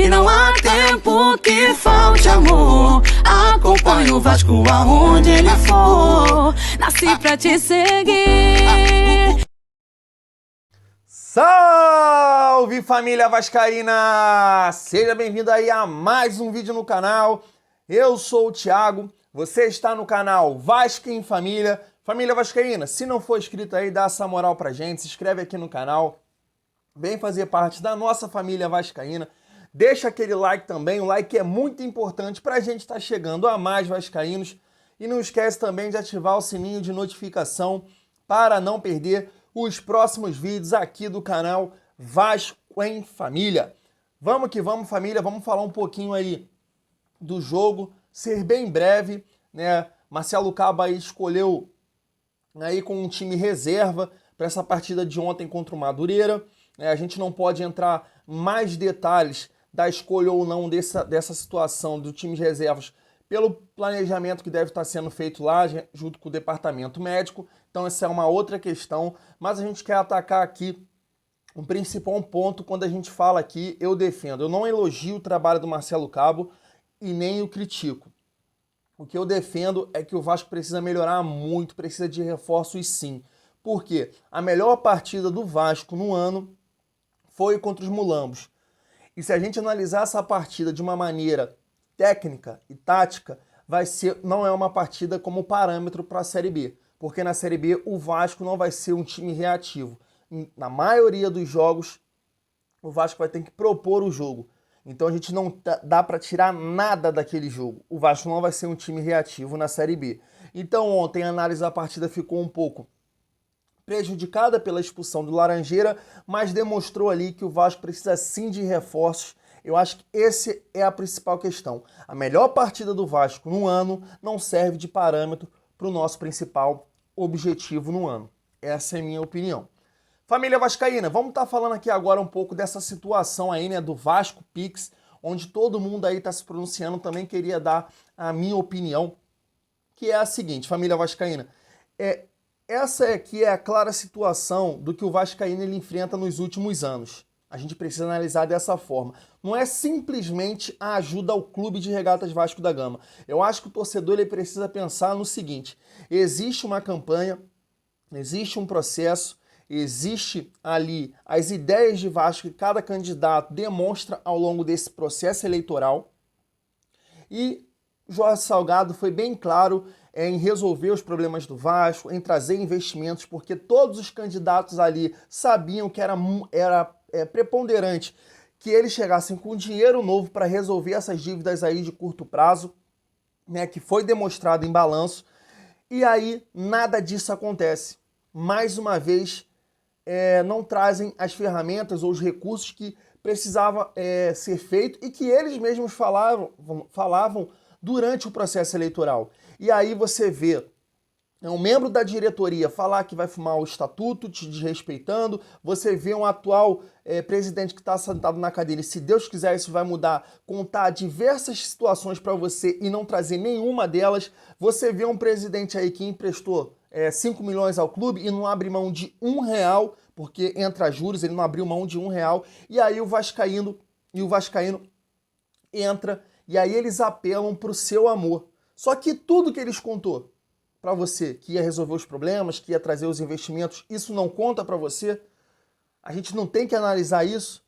E não há tempo que falte amor. Acompanhe o Vasco aonde ele for. Nasci pra te seguir. Salve, família vascaína! Seja bem-vindo aí a mais um vídeo no canal. Eu sou o Thiago, você está no canal Vasco em Família. Família vascaína, se não for inscrito aí, dá essa moral pra gente, se inscreve aqui no canal. Vem fazer parte da nossa família vascaína. Deixa aquele like também, o like é muito importante pra gente estar chegando a mais vascaínos. E não esquece também de ativar o sininho de notificação para não perder os próximos vídeos aqui do canal Vasco em Família. Vamos que vamos, família, vamos falar um pouquinho aí do jogo, ser bem breve, né? Marcelo Cabo aí escolheu aí com um time reserva para essa partida de ontem contra o Madureira. A gente não pode entrar mais detalhes da escolha ou não dessa situação do time de reservas pelo planejamento que deve estar sendo feito lá junto com o departamento médico. Então essa é uma outra questão, mas a gente quer atacar aqui um principal ponto quando a gente fala aqui, eu defendo. Eu não elogio o trabalho do Marcelo Cabo e nem o critico. O que eu defendo é que o Vasco precisa melhorar muito, precisa de reforços sim. Por quê? A melhor partida do Vasco no ano foi contra os Mulambos. E se a gente analisar essa partida de uma maneira técnica e tática, não é uma partida como parâmetro para a Série B. Porque na Série B o Vasco não vai ser um time reativo. Na maioria dos jogos, o Vasco vai ter que propor o jogo. Então a gente não dá para tirar nada daquele jogo. O Vasco não vai ser um time reativo na Série B. Então ontem a análise da partida ficou um pouco prejudicada pela expulsão do Laranjeira, mas demonstrou ali que o Vasco precisa sim de reforços. Eu acho que essa é a principal questão. A melhor partida do Vasco no ano não serve de parâmetro para o nosso principal objetivo no ano. Essa é a minha opinião. Família vascaína, vamos estar falando aqui agora um pouco dessa situação aí, né, do Vasco Pix, onde todo mundo aí está se pronunciando. Também queria dar a minha opinião, que é a seguinte, família vascaína, essa aqui é a clara situação do que o vascaíno ele enfrenta nos últimos anos. A gente precisa analisar dessa forma. Não é simplesmente a ajuda ao Clube de Regatas Vasco da Gama. Eu acho que o torcedor ele precisa pensar no seguinte, existe uma campanha, existe um processo, existe ali as ideias de Vasco que cada candidato demonstra ao longo desse processo eleitoral. E Jorge Salgado foi bem claro em resolver os problemas do Vasco, em trazer investimentos, porque todos os candidatos ali sabiam que era preponderante que eles chegassem com dinheiro novo para resolver essas dívidas aí de curto prazo, né, que foi demonstrado em balanço. E aí nada disso acontece. Mais uma vez, não trazem as ferramentas ou os recursos que precisava ser feito e que eles mesmos falavam durante o processo eleitoral. E aí você vê um membro da diretoria falar que vai fumar o estatuto, te desrespeitando, você vê um atual presidente que está sentado na cadeira e se Deus quiser isso vai mudar, contar diversas situações para você e não trazer nenhuma delas, você vê um presidente aí que emprestou 5 milhões ao clube e não abre mão de R$1, porque entra juros, ele não abriu mão de R$1, e aí o vascaíno entra, e aí eles apelam para o seu amor. Só que tudo que eles contou para você, que ia resolver os problemas, que ia trazer os investimentos, isso não conta para você? A gente não tem que analisar isso?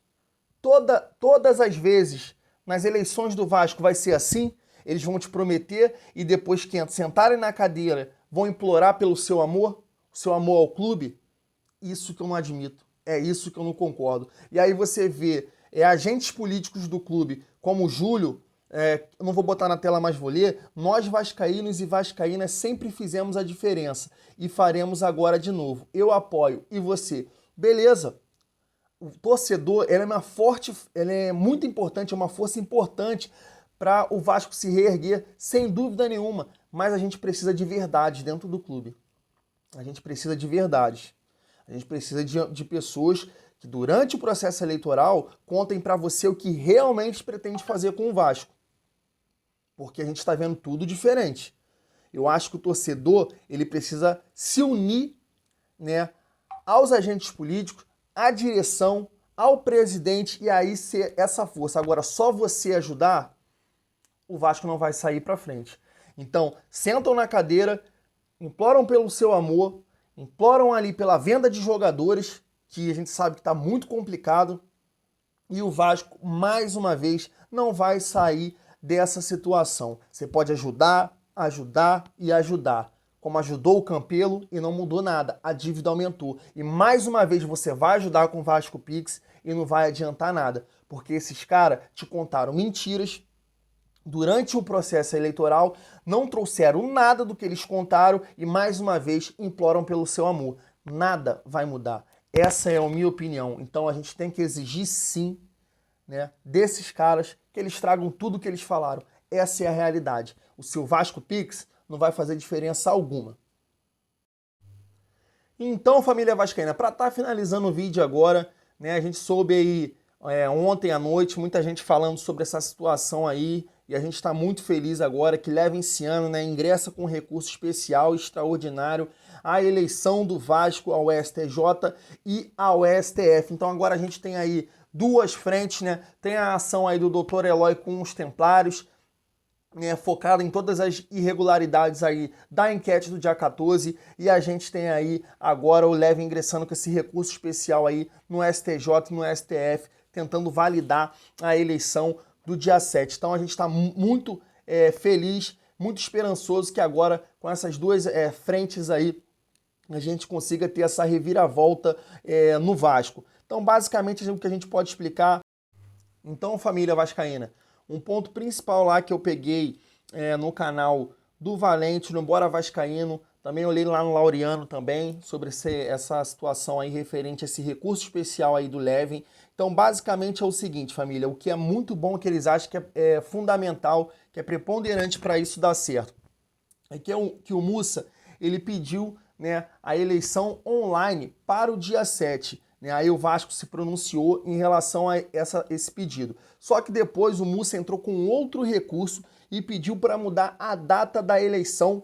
Todas as vezes nas eleições do Vasco vai ser assim? Eles vão te prometer e depois que sentarem na cadeira vão implorar pelo seu amor, o seu amor ao clube? Isso que eu não admito, é isso que eu não concordo. E aí você vê agentes políticos do clube, como o Júlio, eu não vou botar na tela, mas vou ler, nós vascaínos e vascaínas sempre fizemos a diferença e faremos agora de novo. Eu apoio, e você? Beleza. O torcedor, ele é muito importante, é uma força importante para o Vasco se reerguer, sem dúvida nenhuma. Mas a gente precisa de verdade dentro do clube. A gente precisa de verdade. A gente precisa de pessoas que durante o processo eleitoral contem para você o que realmente pretende fazer com o Vasco. Porque a gente está vendo tudo diferente. Eu acho que o torcedor ele precisa se unir, né, aos agentes políticos, à direção, ao presidente e aí ser essa força. Agora, só você ajudar, o Vasco não vai sair para frente. Então, sentam na cadeira, imploram pelo seu amor, imploram ali pela venda de jogadores, que a gente sabe que está muito complicado, e o Vasco, mais uma vez, não vai sair dessa situação. Você pode ajudar, ajudar e ajudar. Como ajudou o Campelo e não mudou nada, a dívida aumentou. E mais uma vez você vai ajudar com o Vasco Pix e não vai adiantar nada, porque esses caras te contaram mentiras durante o processo eleitoral, não trouxeram nada do que eles contaram e mais uma vez imploram pelo seu amor. Nada vai mudar. Essa é a minha opinião. Então a gente tem que exigir sim, né, desses caras que eles tragam tudo o que eles falaram. Essa é a realidade. O seu Vasco Pix não vai fazer diferença alguma. Então, família vascaína, para estar finalizando o vídeo agora, né, a gente soube aí ontem à noite muita gente falando sobre essa situação aí e a gente está muito feliz agora que Levinciano, né, ingressa com recurso especial extraordinário à eleição do Vasco ao STJ e ao STF. Então agora a gente tem aí duas frentes, né? Tem a ação aí do Dr. Eloy com os Templários, focada em todas as irregularidades aí da enquete do dia 14, e a gente tem aí agora o Leve ingressando com esse recurso especial aí no STJ e no STF, tentando validar a eleição do dia 7. Então a gente está muito feliz, muito esperançoso que agora com essas duas frentes aí a gente consiga ter essa reviravolta no Vasco. Então basicamente o que a gente pode explicar, então família vascaína, um ponto principal lá que eu peguei no canal do Valente, no Bora Vascaíno, também olhei lá no Laureano também, sobre essa situação aí referente a esse recurso especial aí do Levin. Então, basicamente é o seguinte, família, o que é muito bom, que eles acham que é fundamental, que é preponderante para isso dar certo, é que o Mussa, ele pediu, né, a eleição online para o dia 7. Aí o Vasco se pronunciou em relação a esse pedido. Só que depois o Mussa entrou com outro recurso e pediu para mudar a data da eleição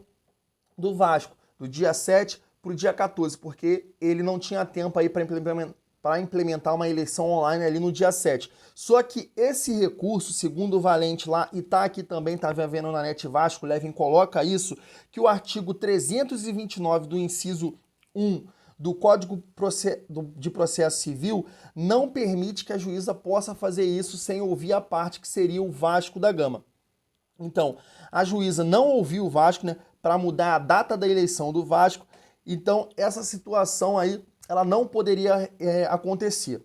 do Vasco, do dia 7 para o dia 14, porque ele não tinha tempo aí para implementar uma eleição online ali no dia 7. Só que esse recurso, segundo o Valente lá, e tá aqui também, tá vendo na Net Vasco, o Levin coloca isso, que o artigo 329 do inciso 1 do Código de Processo Civil não permite que a juíza possa fazer isso sem ouvir a parte que seria o Vasco da Gama. Então, a juíza não ouviu o Vasco, né, para mudar a data da eleição do Vasco, então essa situação aí, ela não poderia acontecer.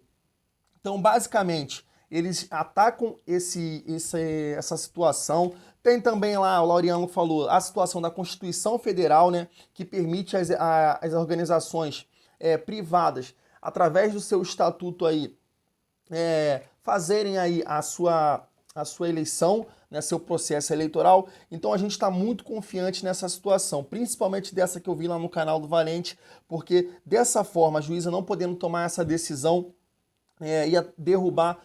Então, basicamente, eles atacam essa situação. Tem também lá, o Laureano falou, a situação da Constituição Federal, né, que permite as organizações privadas, através do seu estatuto aí, fazerem aí a sua eleição, né, seu processo eleitoral. Então a gente está muito confiante nessa situação, principalmente dessa que eu vi lá no canal do Valente, porque dessa forma a juíza não podendo tomar essa decisão ia derrubar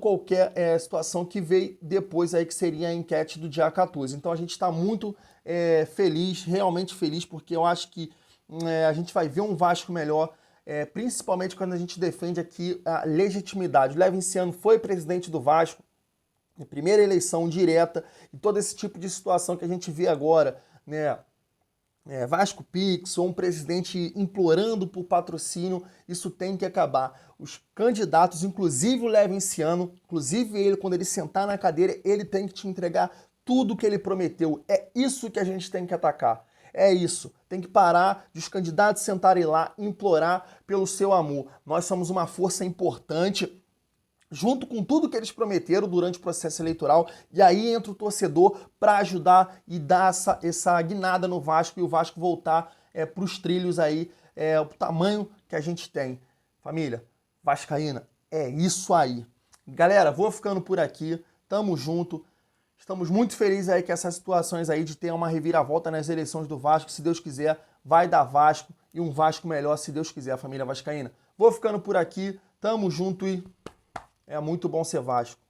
qualquer situação que veio depois aí, que seria a enquete do dia 14. Então a gente está muito feliz, realmente feliz, porque eu acho que a gente vai ver um Vasco melhor, principalmente quando a gente defende aqui a legitimidade. O Levinciano foi presidente do Vasco, primeira eleição direta, e todo esse tipo de situação que a gente vê agora, né? Vasco Pix, ou um presidente implorando por patrocínio, isso tem que acabar. Os candidatos, inclusive o Levinciano, inclusive ele, quando ele sentar na cadeira, ele tem que te entregar tudo que ele prometeu. É isso que a gente tem que atacar. É isso. Tem que parar de os candidatos sentarem lá e implorar pelo seu amor. Nós somos uma força importante, junto com tudo que eles prometeram durante o processo eleitoral, e aí entra o torcedor para ajudar e dar essa guinada no Vasco, e o Vasco voltar para os trilhos aí, o tamanho que a gente tem. Família vascaína, é isso aí. Galera, vou ficando por aqui, tamo junto, estamos muito felizes aí com essas situações aí de ter uma reviravolta nas eleições do Vasco. Se Deus quiser, vai dar Vasco, e um Vasco melhor, se Deus quiser, família vascaína. Vou ficando por aqui, tamo junto e é muito bom ser Vasco.